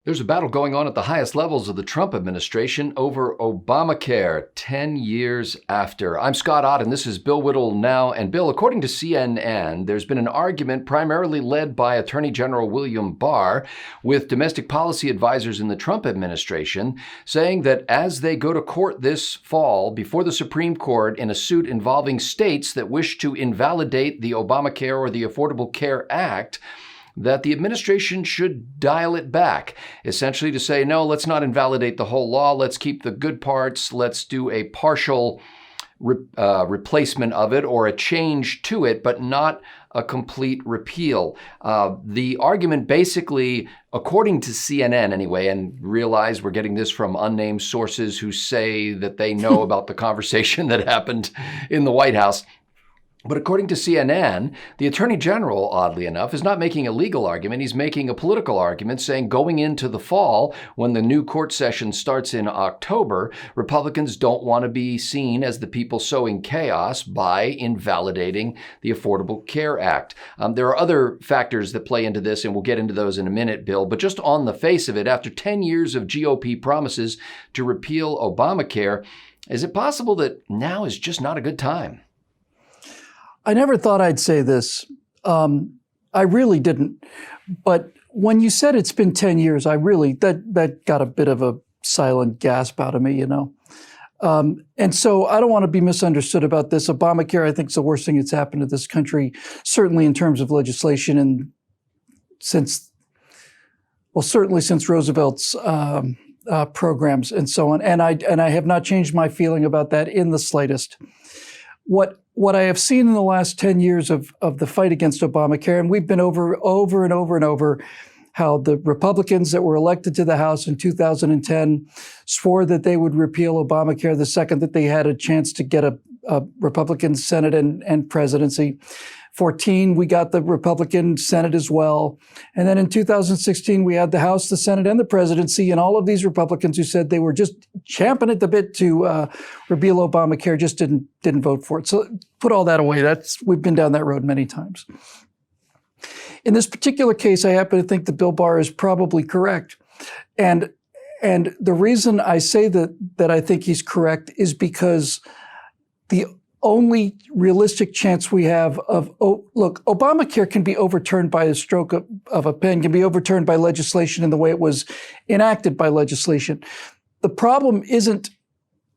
There's a battle going on at the highest levels of the Trump administration over Obamacare 10 years after. I'm Scott Ott, and this is Bill Whittle Now. And Bill, according to CNN, there's been an argument primarily led by Attorney General William Barr with domestic policy advisors in the Trump administration, saying that as they go to court this fall before the Supreme Court in a suit involving states that wish to invalidate the Obamacare or the Affordable Care Act, that the administration should dial it back, essentially to say, no, let's not invalidate the whole law. Let's keep the good parts. Let's do a partial replacement of it or a change to it, but not a complete repeal. The argument basically, according to CNN anyway, and realize we're getting this from unnamed sources who say that they know about the conversation that happened in the White House. But according to CNN, the Attorney General, oddly enough, is not making a legal argument. He's making a political argument, saying going into the fall, when the new court session starts in October, Republicans don't want to be seen as the people sowing chaos by invalidating the Affordable Care Act. There are other factors that play into this, and we'll get into those in a minute, Bill. But just on the face of it, after 10 years of GOP promises to repeal Obamacare, is it possible that now is just not a good time? I never thought I'd say this. I really didn't. But when you said it's been 10 years, that got a bit of a silent gasp out of me, you know. And so I don't want to be misunderstood about this. Obamacare, I think, is the worst thing that's happened to this country, certainly in terms of legislation, and certainly since Roosevelt's programs and so on. And I have not changed my feeling about that in the slightest. What I have seen in the last 10 years of the fight against Obamacare, and we've been over and over how the Republicans that were elected to the House in 2010 swore that they would repeal Obamacare the second that they had a chance to get a Republican Senate and presidency. 2014, we got the Republican Senate as well. And then in 2016, we had the House, the Senate, and the presidency. And all of these Republicans who said they were just champing at the bit to repeal Obamacare just didn't vote for it. So put all that away. We've been down that road many times. In this particular case, I happen to think that Bill Barr is probably correct. And the reason I say that I think he's correct is because the only realistic chance we have Obamacare can be overturned by a stroke of a pen, can be overturned by legislation in the way it was enacted by legislation. The problem isn't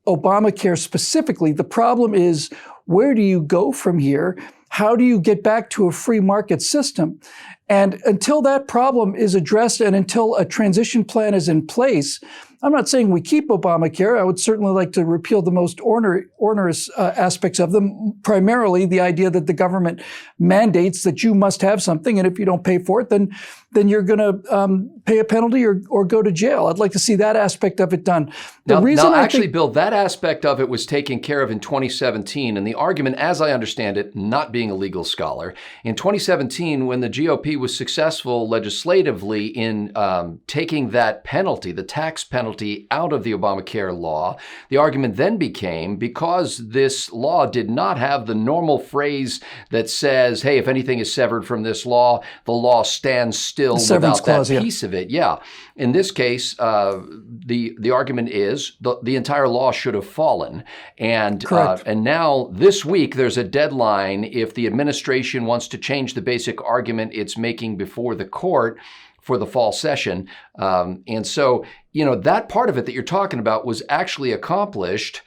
Obamacare specifically. The problem is, where do you go from here? How do you get back to a free market system? And until that problem is addressed and until a transition plan is in place, I'm not saying we keep Obamacare. I would certainly like to repeal the most onerous aspects of them, primarily the idea that the government mandates that you must have something, and if you don't pay for it, then you're going to pay a penalty or go to jail. I'd like to see that aspect of it done. Bill, that aspect of it was taken care of in 2017, and the argument, as I understand it, not being a legal scholar, in 2017, when the GOP was successful legislatively in taking that penalty, the tax penalty, out of the Obamacare law, the argument then became, because this law did not have the normal phrase that says, hey, if anything is severed from this law, the law stands still without that piece of it. Yeah. In this case, the argument is the entire law should have fallen. And now this week, there's a deadline if the administration wants to change the basic argument it's making before the court for the fall session. And so, that part of it that you're talking about was actually accomplished.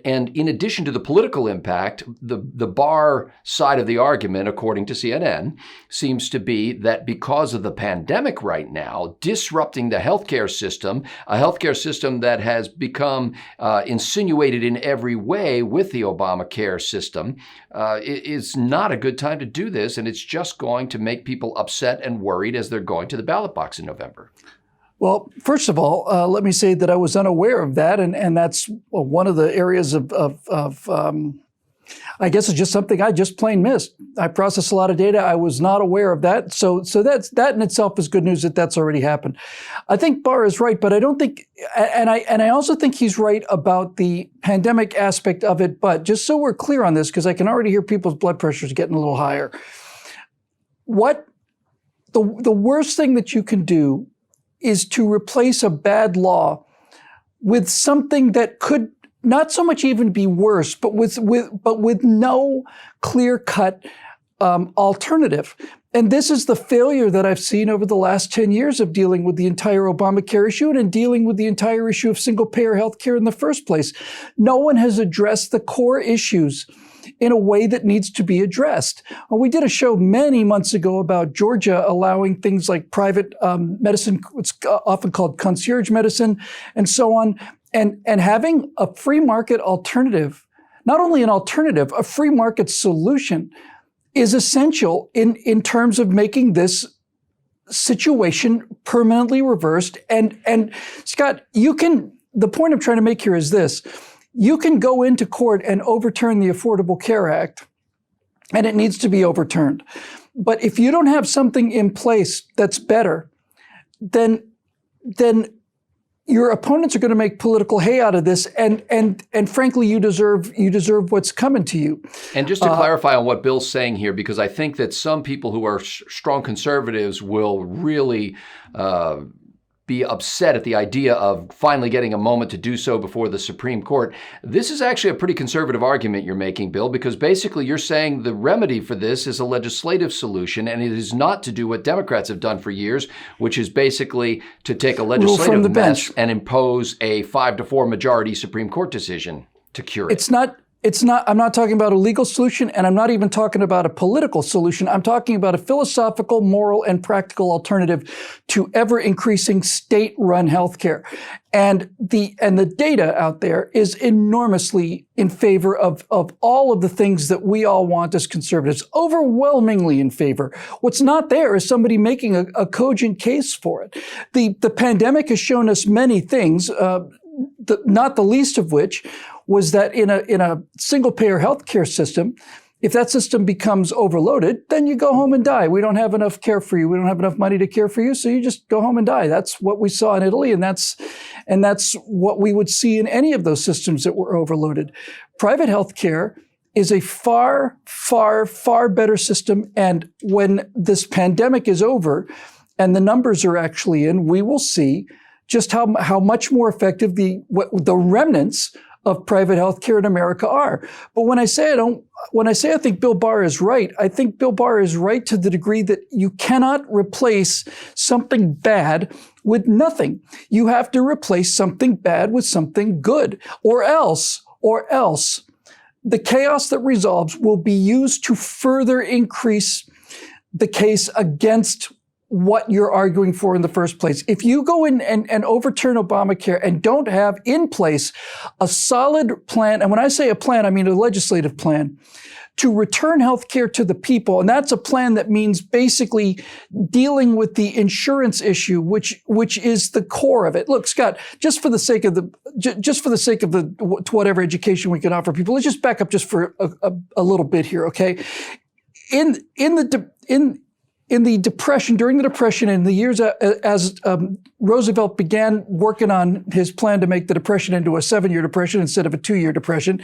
And in addition to the political impact, the Barr side of the argument, according to CNN, seems to be that because of the pandemic right now, disrupting the healthcare system, a healthcare system that has become insinuated in every way with the Obamacare system, is not a good time to do this. And it's just going to make people upset and worried as they're going to the ballot box in November. Well, first of all, let me say that I was unaware of that, and that's one of the areas of I guess it's just something I just plain missed. I process a lot of data. I was not aware of that, so that in itself is good news that that's already happened. I think Barr is right, but I don't think, and I also think he's right about the pandemic aspect of it. But just so we're clear on this, because I can already hear people's blood pressures getting a little higher. What the worst thing that you can do is to replace a bad law with something that could not so much even be worse, but with no clear-cut alternative. And this is the failure that I've seen over the last 10 years of dealing with the entire Obamacare issue and in dealing with the entire issue of single-payer health care in the first place. No one has addressed the core issues in a way that needs to be addressed. Well, we did a show many months ago about Georgia allowing things like private medicine, what's often called concierge medicine, and so on, and having a free market alternative, not only an alternative, a free market solution is essential in terms of making this situation permanently reversed. And Scott, the point I'm trying to make here is this. You can go into court and overturn the Affordable Care Act, and it needs to be overturned. But if you don't have something in place that's better, then your opponents are going to make political hay out of this, and frankly, you deserve what's coming to you. And just to clarify on what Bill's saying here, because I think that some people who are strong conservatives will really be upset at the idea of finally getting a moment to do so before the Supreme Court. This is actually a pretty conservative argument you're making, Bill, because basically you're saying the remedy for this is a legislative solution, and it is not to do what Democrats have done for years, which is basically to take a legislative mess and impose a 5-4 majority Supreme Court decision to cure it. I'm not talking about a legal solution, and I'm not even talking about a political solution. I'm talking about a philosophical, moral, and practical alternative to ever-increasing state-run healthcare. And the data out there is enormously in favor of all of the things that we all want as conservatives, overwhelmingly in favor. What's not there is somebody making a cogent case for it. The pandemic has shown us many things, not the least of which was that in a single-payer healthcare system, if that system becomes overloaded, then you go home and die. We don't have enough care for you. We don't have enough money to care for you, so you just go home and die. That's what we saw in Italy, and that's what we would see in any of those systems that were overloaded. Private healthcare is a far, far, far better system, and when this pandemic is over and the numbers are actually in, we will see just how much more effective the remnants of private healthcare in America are. But when I say I think Bill Barr is right, I think Bill Barr is right to the degree that you cannot replace something bad with nothing. You have to replace something bad with something good, or else the chaos that resolves will be used to further increase the case against what you're arguing for in the first place. If you go in and overturn Obamacare and don't have in place a solid plan, and when I say a plan, I mean a legislative plan, to return health care to the people, and that's a plan that means basically dealing with the insurance issue, which is the core of it. Look, Scott, just for the sake of whatever education we can offer people, let's just back up just for a little bit here, okay? In the Depression, during the Depression, in the years as Roosevelt began working on his plan to make the Depression into a 7-year depression instead of a 2-year depression,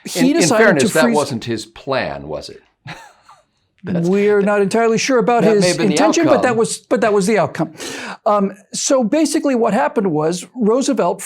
he decided in fairness, to freeze. that wasn't his plan, was it? We're not entirely sure about his intention, but that was the outcome. So basically what happened was Roosevelt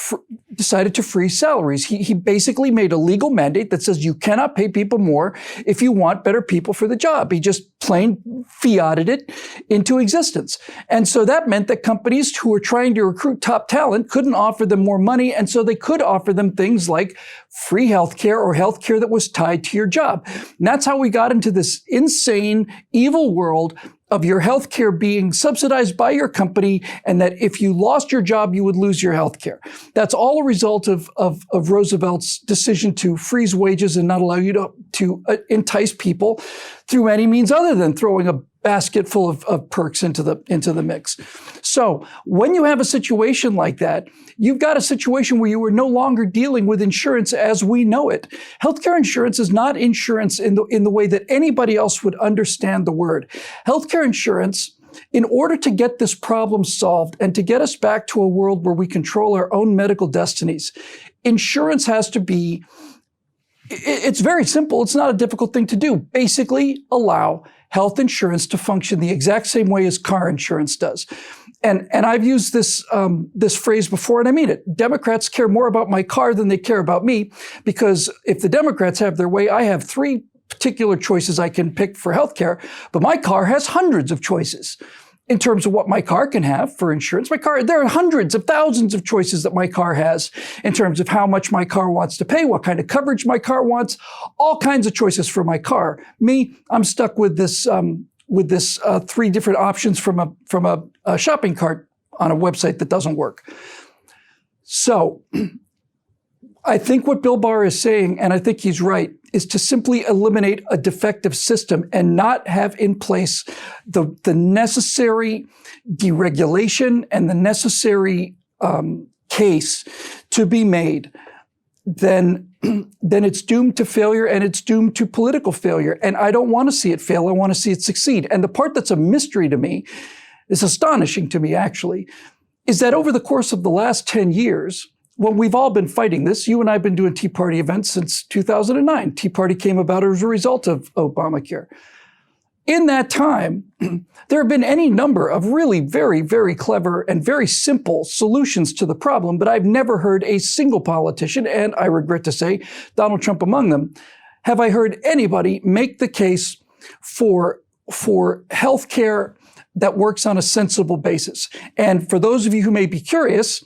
decided to freeze salaries. He basically made a legal mandate that says you cannot pay people more if you want better people for the job. He just plain fiated it into existence. And so that meant that companies who were trying to recruit top talent couldn't offer them more money, and so they could offer them things like free healthcare or healthcare that was tied to your job. And that's how we got into this insane, evil world of your healthcare being subsidized by your company, and that if you lost your job, you would lose your healthcare. That's all a result of Roosevelt's decision to freeze wages and not allow you to entice people through any means other than throwing a basket full of perks into the mix. So when you have a situation like that, you've got a situation where you are no longer dealing with insurance as we know it. Healthcare insurance is not insurance in the way that anybody else would understand the word. Healthcare insurance, in order to get this problem solved and to get us back to a world where we control our own medical destinies, insurance has to be, it's very simple. It's not a difficult thing to do. Basically allow health insurance to function the exact same way as car insurance does. and I've used this this phrase before, and I mean it. Democrats care more about my car than they care about me, because if the Democrats have their way, I have 3 particular choices I can pick for healthcare, but my car has hundreds of choices in terms of what my car can have for insurance. There are hundreds of thousands of choices that my car has in terms of how much my car wants to pay, what kind of coverage my car wants, all kinds of choices for my car. Me, I'm stuck with this 3 different options from a shopping cart on a website that doesn't work. So I think what Bill Barr is saying, and I think he's right, is to simply eliminate a defective system and not have in place the necessary deregulation and the necessary case to be made. Then it's doomed to failure, and it's doomed to political failure. And I don't want to see it fail. I want to see it succeed. And the part that's a mystery to me, is astonishing to me actually, is that over the course of the last 10 years, when we've all been fighting this, you and I have been doing Tea Party events since 2009. Tea Party came about as a result of Obamacare. In that time, there have been any number of really very, very clever and very simple solutions to the problem, but I've never heard a single politician, and I regret to say Donald Trump among them, have I heard anybody make the case for healthcare that works on a sensible basis. And for those of you who may be curious,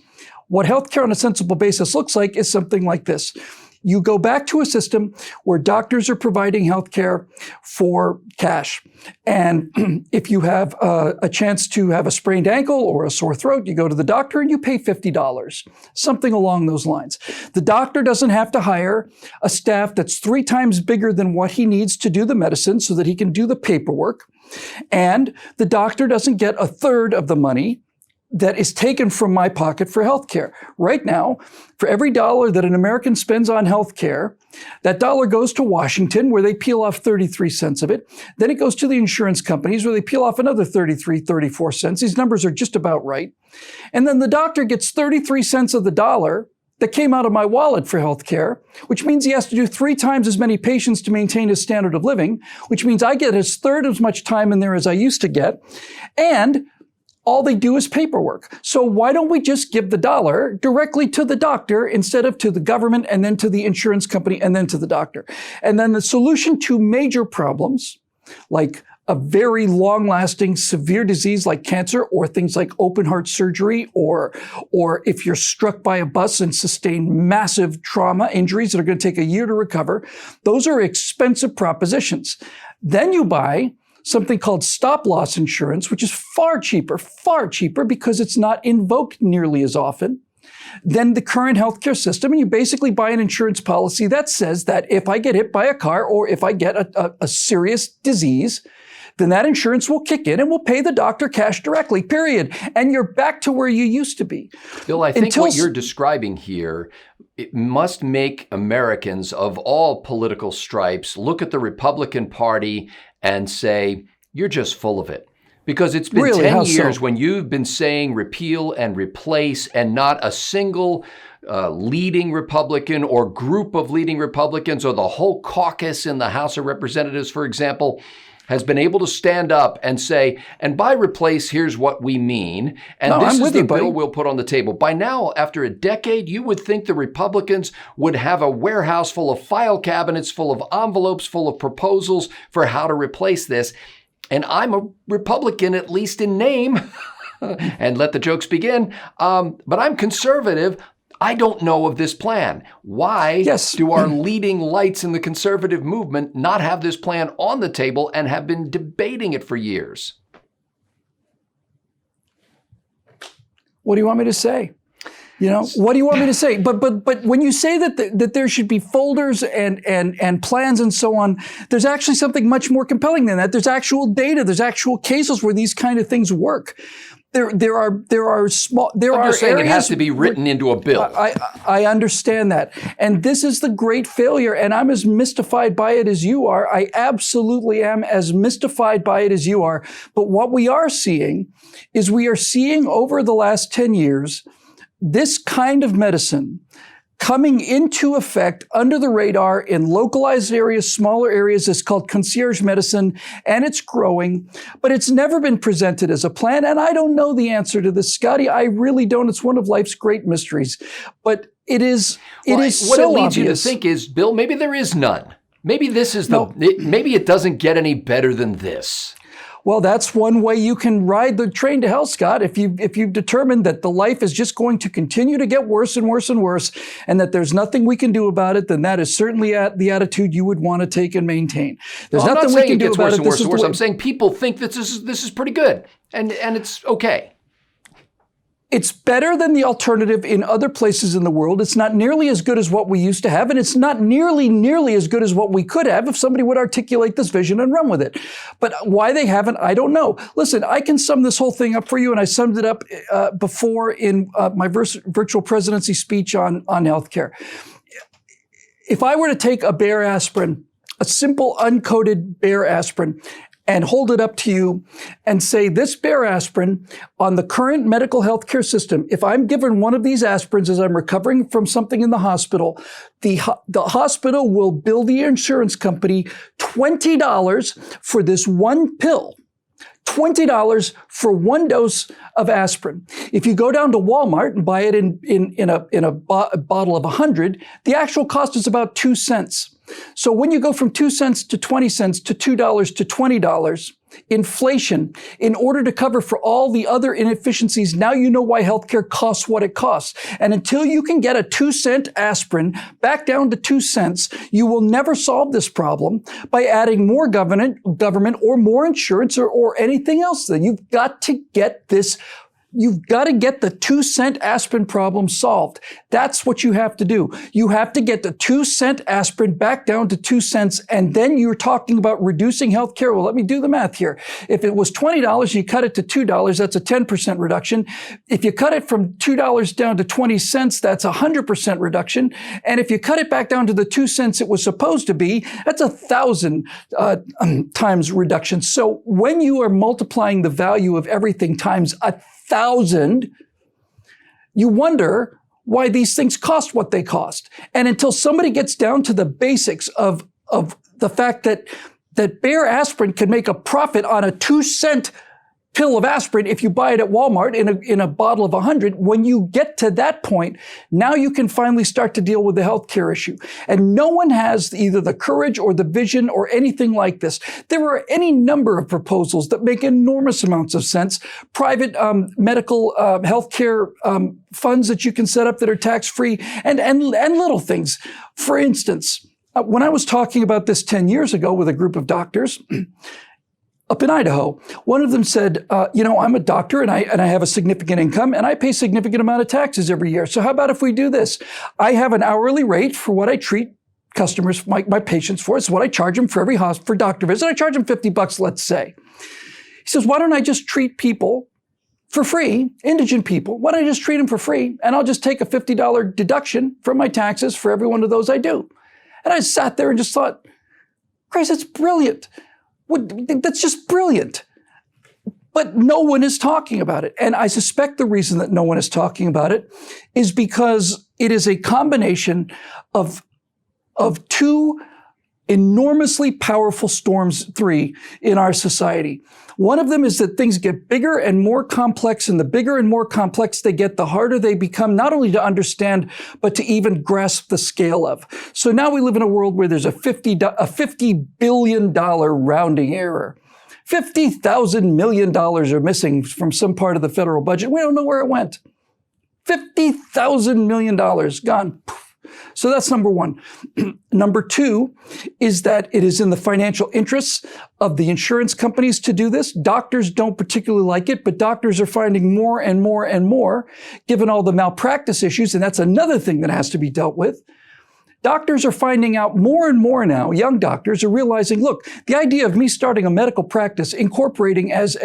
what healthcare on a sensible basis looks like is something like this. You go back to a system where doctors are providing healthcare for cash. And if you have a chance to have a sprained ankle or a sore throat, you go to the doctor and you pay $50, something along those lines. The doctor doesn't have to hire a staff that's 3 times bigger than what he needs to do the medicine so that he can do the paperwork. And the doctor doesn't get 1/3 of the money that is taken from my pocket for healthcare. Right now, for every dollar that an American spends on healthcare, that dollar goes to Washington, where they peel off 33 cents of it. Then it goes to the insurance companies, where they peel off another 33, 34 cents. These numbers are just about right. And then the doctor gets 33 cents of the dollar that came out of my wallet for healthcare, which means he has to do 3 times as many patients to maintain his standard of living, which means I get 1/3 as much time in there as I used to get. And all they do is paperwork. So why don't we just give the dollar directly to the doctor instead of to the government and then to the insurance company and then to the doctor? And then the solution to major problems, like a very long-lasting severe disease like cancer, or things like open heart surgery, or if you're struck by a bus and sustain massive trauma injuries that are going to take a year to recover, those are expensive propositions. Then you buy something called stop-loss insurance, which is far cheaper because it's not invoked nearly as often than the current healthcare system. And you basically buy an insurance policy that says that if I get hit by a car or if I get a serious disease, then that insurance will kick in and will pay the doctor cash directly, period. And you're back to where you used to be. Bill, I think what you're describing here, it must make Americans of all political stripes look at the Republican Party and say, you're just full of it. Because it's been really, 10 years when you've been saying repeal and replace, and not a single leading Republican or group of leading Republicans or the whole caucus in the House of Representatives, for example, has been able to stand up and say, and by replace, here's what we mean. And this is the bill we'll put on the table. By now, after a decade, you would think the Republicans would have a warehouse full of file cabinets, full of envelopes, full of proposals for how to replace this. And I'm a Republican, at least in name, and let the jokes begin. But I'm conservative. I don't know of this plan. Why do our leading lights in the conservative movement not have this plan on the table and have been debating it for years? What do you want me to say? What do you want me to say? But when you say that there should be folders and plans and so on, there's actually something much more compelling than that. There's actual data. There's actual cases where these kind of things work. There are small. I'm just saying it has to be written into a bill. I understand that, and this is the great failure. And I'm as mystified by it as you are. I absolutely am as mystified by it as you are. But what we are seeing over the last 10 years, this kind of medicine coming into effect under the radar in localized areas, smaller areas. It's called concierge medicine, and it's growing, but it's never been presented as a plan. And I don't know the answer to this, Scotty. I really don't. It's one of life's great mysteries, but it is. What it leads you to think is, Bill, maybe there is none. Maybe this is maybe it doesn't get any better than this. Well, that's one way you can ride the train to hell, Scott. If you've determined that the life is just going to continue to get worse and worse and worse, and that there's nothing we can do about it, then that is certainly the attitude you would want to take and maintain. There's nothing we can do about it. I'm saying people think that this is pretty good, and it's okay. It's better than the alternative in other places in the world. It's not nearly as good as what we used to have, and it's not nearly as good as what we could have if somebody would articulate this vision and run with it. But why they haven't, I don't know. Listen, I can sum this whole thing up for you, and I summed it up before in my virtual presidency speech on healthcare. If I were to take a Bayer aspirin, a simple uncoated Bayer aspirin, and hold it up to you and say, this Bayer aspirin on the current medical healthcare system, if I'm given one of these aspirins as I'm recovering from something in the hospital, the hospital will bill the insurance company $20 for this one pill. $20 for one dose of aspirin. If you go down to Walmart and buy it in a bottle of 100, the actual cost is about 2 cents. So when you go from 2 cents to 20 cents to $2 to $20, inflation, in order to cover for all the other inefficiencies, now you know why healthcare costs what it costs. And until you can get a 2-cent aspirin back down to 2 cents, you will never solve this problem by adding more government or more insurance or anything else. Then you've got to get this. You've got to get the 2-cent aspirin problem solved. That's what you have to do. You have to get the 2-cent aspirin back down to 2 cents, and then you're talking about reducing healthcare. Well, let me do the math here. If it was $20, you cut it to $2, that's a 10% reduction. If you cut it from $2 down to 20 cents, that's a 100% reduction. And if you cut it back down to the 2 cents it was supposed to be, that's 1,000 times reduction. So when you are multiplying the value of everything times 1,000, you wonder why these things cost what they cost. And until somebody gets down to the basics of the fact that Bayer aspirin can make a profit on a 2-cent pill of aspirin if you buy it at Walmart in a bottle of 100, when you get to that point, now you can finally start to deal with the healthcare issue. And no one has either the courage or the vision or anything like this. There are any number of proposals that make enormous amounts of sense. Private medical healthcare funds that you can set up that are tax-free and little things. For instance, when I was talking about this 10 years ago with a group of doctors, up in Idaho, one of them said, I'm a doctor and I have a significant income and I pay a significant amount of taxes every year. So how about if we do this? I have an hourly rate for what I treat customers, my patients for. It's what I charge them for every for doctor visit. I charge them $50, let's say. He says, why don't I just treat people for free, indigent people? Why don't I just treat them for free? And I'll just take a $50 deduction from my taxes for every one of those I do. And I sat there and just thought, Christ, that's brilliant. That's just brilliant. But no one is talking about it. And I suspect the reason that no one is talking about it is because it is a combination of two enormously powerful storms, three, in our society. One of them is that things get bigger and more complex, and the bigger and more complex they get, the harder they become, not only to understand, but to even grasp the scale of. So now we live in a world where there's a $50 billion rounding error. $50,000 million are missing from some part of the federal budget. We don't know where it went. $50,000 million gone. So that's number one. Number two is that it is in the financial interests of the insurance companies to do this. Doctors don't particularly like it, but doctors are finding more and more and more, given all the malpractice issues, and that's another thing that has to be dealt with. Doctors are finding out more and more now, young doctors are realizing, look, the idea of me starting a medical practice, incorporating as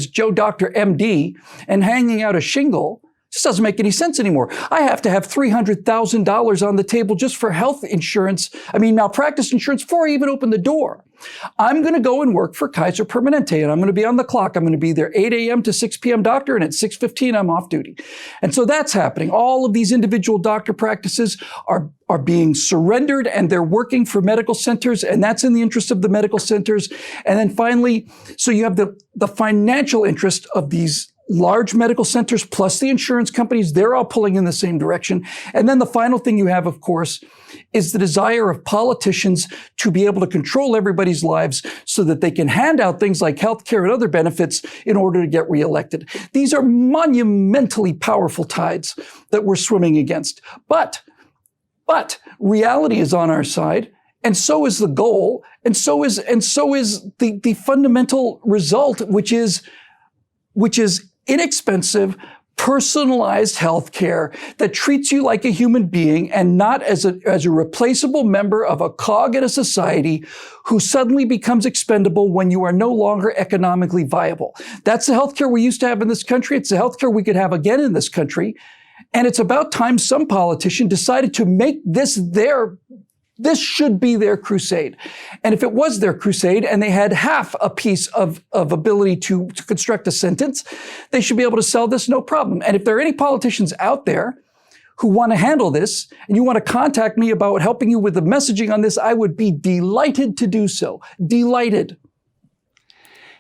Joe Doctor MD and hanging out a shingle This doesn't make any sense anymore. I have to have $300,000 on the table just for health insurance, malpractice insurance, before I even open the door. I'm going to go and work for Kaiser Permanente, and I'm going to be on the clock. I'm going to be there 8 a.m. to 6 p.m. doctor, and at 6:15 I'm off duty. And so that's happening. All of these individual doctor practices are being surrendered, and they're working for medical centers, and that's in the interest of the medical centers. And then finally, so you have the financial interest of these large medical centers plus the insurance companies. They're all pulling in the same direction. And then the final thing you have, of course, is the desire of politicians to be able to control everybody's lives so that they can hand out things like health care and other benefits in order to get reelected. These are monumentally powerful tides that we're swimming against. But reality is on our side, and so is the goal, and so is the fundamental result, which is inexpensive, personalized health care that treats you like a human being and not as a replaceable member of a cog in a society who suddenly becomes expendable when you are no longer economically viable. That's the health care we used to have in this country. It's the health care we could have again in this country. And it's about time some politician decided to make this should be their crusade. And if it was their crusade and they had half a piece of ability to construct a sentence, they should be able to sell this no problem. And if there are any politicians out there who want to handle this and you want to contact me about helping you with the messaging on this, I would be delighted to do so. Delighted.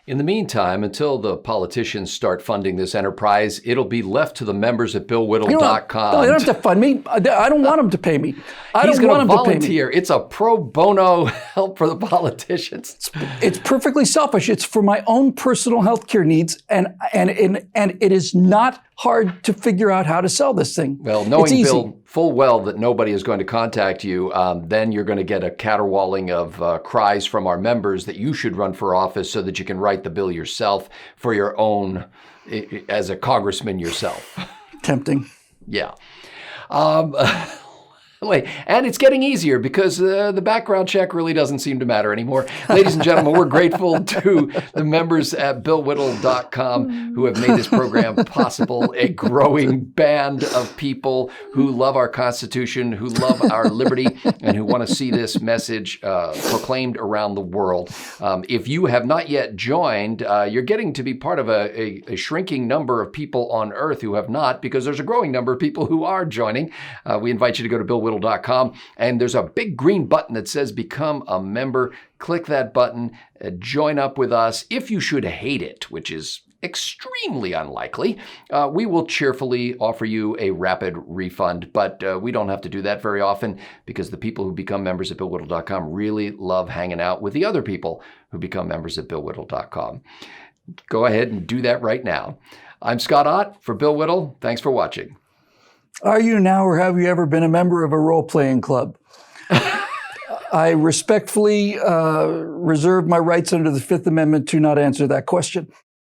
In the meantime, until the politicians start funding this enterprise, it'll be left to the members at BillWhittle.com. No, they don't have to fund me. I don't want them to pay me. He's going to volunteer. It's a pro bono help for the politicians. It's perfectly selfish. It's for my own personal health care needs, and it is not hard to figure out how to sell this thing. Well, knowing Bill full well that nobody is going to contact you, then you're going to get a caterwauling of cries from our members that you should run for office so that you can write the bill yourself for your own, as a congressman yourself. Tempting. Yeah. And it's getting easier because the background check really doesn't seem to matter anymore. Ladies and gentlemen, we're grateful to the members at BillWhittle.com who have made this program possible, a growing band of people who love our Constitution, who love our liberty, and who want to see this message proclaimed around the world. If you have not yet joined, you're getting to be part of a shrinking number of people on Earth who have not, because there's a growing number of people who are joining. We invite you to go to BillWhittle.com, and there's a big green button that says become a member. Click that button, join up with us. If you should hate it, which is extremely unlikely, we will cheerfully offer you a rapid refund, but we don't have to do that very often because the people who become members at BillWhittle.com really love hanging out with the other people who become members at BillWhittle.com. Go ahead and do that right now. I'm Scott Ott for Bill Whittle. Thanks for watching. Are you now, or have you ever been a member of a role-playing club? I respectfully reserve my rights under the Fifth Amendment to not answer that question.